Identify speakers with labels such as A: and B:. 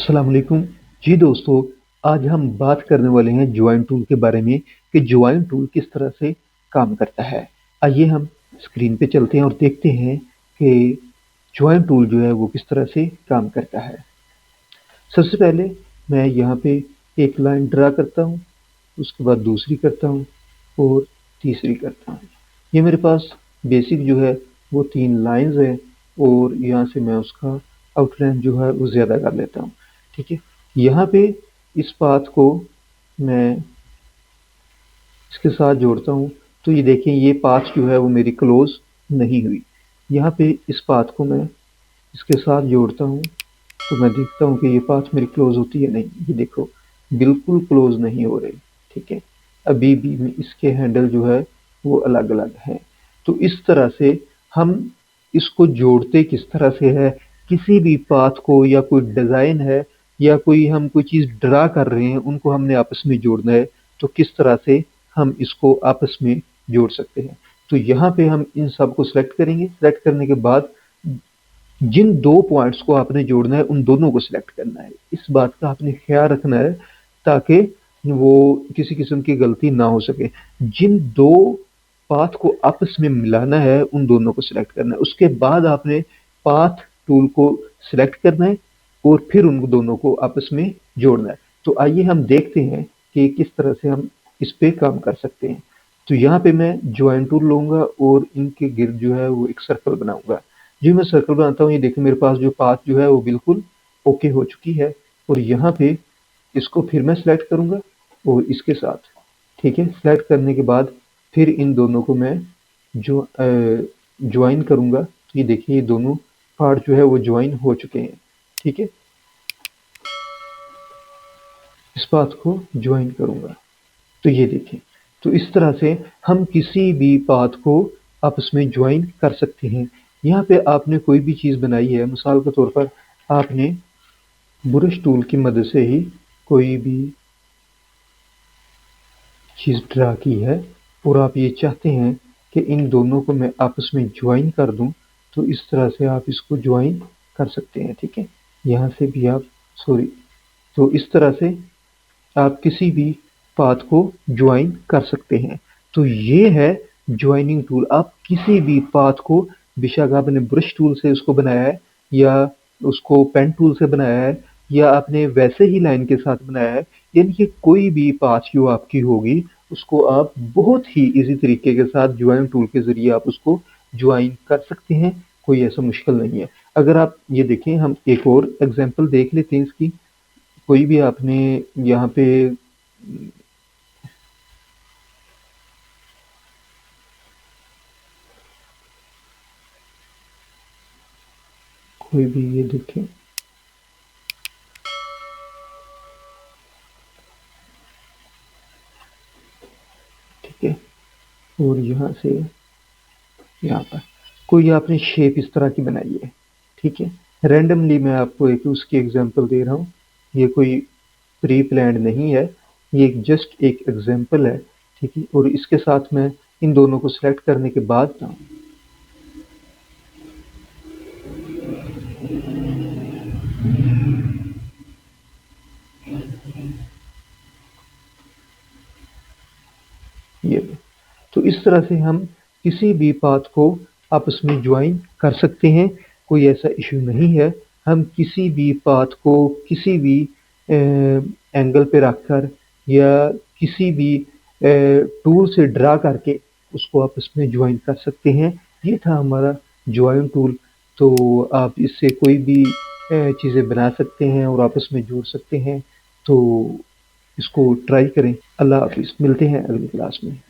A: अस्सलाम वालेकुम। जी दोस्तों, आज हम बात करने वाले हैं जॉइन टूल के बारे में कि जॉइन टूल किस तरह से काम करता है। आइए हम स्क्रीन पे चलते हैं और देखते हैं कि जॉइन टूल जो है वो किस तरह से काम करता है। सबसे पहले मैं यहाँ पे एक लाइन ड्रा करता हूँ, उसके बाद दूसरी करता हूँ और तीसरी करता हूँ। ये मेरे पास बेसिक जो है वो 3 लाइन्स है और यहाँ से मैं उसका आउटलाइन जो है वो ज़्यादा कर लेता हूँ। ठीक है, यहाँ पे इस पाथ को मैं इसके साथ जोड़ता हूँ, तो ये देखें ये पाथ जो है वो मेरी क्लोज नहीं हुई। यहाँ पे इस पाथ को मैं इसके साथ जोड़ता हूँ, तो मैं देखता हूँ कि ये पाथ मेरी क्लोज होती है नहीं। ये देखो बिल्कुल क्लोज नहीं हो रही। ठीक है, अभी भी इसके हैंडल जो है वो अलग अलग हैं। तो इस तरह से हम इसको जोड़ते किस तरह से है, किसी भी पाथ को या कोई डिज़ाइन है या कोई हम कोई चीज़ ड्रा कर रहे हैं उनको हमने आपस में जोड़ना है, तो किस तरह से हम इसको आपस में जोड़ सकते हैं। तो यहाँ पे हम इन सब को सिलेक्ट करेंगे। सिलेक्ट करने के बाद जिन 2 पॉइंट्स को आपने जोड़ना है उन दोनों को सिलेक्ट करना है। इस बात का आपने ख्याल रखना है ताकि वो किसी किस्म की गलती ना हो सके। जिन 2 पाथ को आपस में मिलाना है उन दोनों को सिलेक्ट करना है। उसके बाद आपने पाथ टूल को सिलेक्ट करना है और फिर उन दोनों को आपस में जोड़ना है। तो आइए हम देखते हैं कि किस तरह से हम इस पे काम कर सकते हैं। तो यहाँ पे मैं जॉइन टूल लूँगा और इनके गिर्द जो है वो एक सर्कल बनाऊँगा। जी मैं सर्कल बनाता हूँ, ये देखिए मेरे पास जो पाथ जो है वो बिल्कुल ओके हो चुकी है और यहाँ पे इसको फिर मैं सिलेक्ट करूँगा और इसके साथ। ठीक है, सिलेक्ट करने के बाद फिर इन दोनों को मैं जो ज्वाइन करूँगा, तो ये देखिए ये दोनों पार्ट जो है वो ज्वाइन हो चुके हैं। ठीक है, इस पाथ को ज्वाइन करूँगा, तो ये देखें। तो इस तरह से हम किसी भी पाथ को आपस में ज्वाइन कर सकते हैं। यहाँ पे आपने कोई भी चीज़ बनाई है, मिसाल के तौर पर आपने ब्रश टूल की मदद से ही कोई भी चीज़ ड्रा की है और आप ये चाहते हैं कि इन दोनों को मैं आपस में ज्वाइन कर दूं, तो इस तरह से आप इसको ज्वाइन कर सकते हैं। ठीक है, यहाँ से भी आप सॉरी, तो इस तरह से आप किसी भी पाथ को ज्वाइन कर सकते हैं। तो ये है ज्वाइनिंग टूल। आप किसी भी पाथ को, बेशक आपने ब्रश टूल से उसको बनाया है या उसको पेन टूल से बनाया है या आपने वैसे ही लाइन के साथ बनाया है, यानी कि कोई भी पाथ जो आपकी होगी उसको आप बहुत ही इजी तरीके के साथ ज्वाइन टूल के ज़रिए आप उसको ज्वाइन कर सकते हैं। कोई ऐसा मुश्किल नहीं है। अगर आप ये देखें, हम एक और एग्जांपल देख लेते हैं इसकी। कोई भी आपने यहाँ पे कोई भी ये देखें, ठीक है, और यहाँ से यहाँ पर कोई आपने शेप इस तरह की बनाई है। ठीक है, रैंडमली मैं आपको एक उसकी एग्जांपल दे रहा हूँ। ये कोई प्री प्लान्ड नहीं है, ये जस्ट एक एग्जांपल है। ठीक है, और इसके साथ मैं इन दोनों को सिलेक्ट करने के बाद ये, तो इस तरह से हम किसी भी पाथ को आपस में ज्वाइन कर सकते हैं। कोई ऐसा इशू नहीं है। हम किसी भी पाथ को किसी भी एंगल पे रखकर या किसी भी टूल से ड्रा करके उसको आपस में ज्वाइन कर सकते हैं। ये था हमारा ज्वाइन टूल। तो आप इससे कोई भी चीज़ें बना सकते हैं और आपस में जोड़ सकते हैं। तो इसको ट्राई करें। अल्लाह हाफिज़, मिलते हैं अगली क्लास में।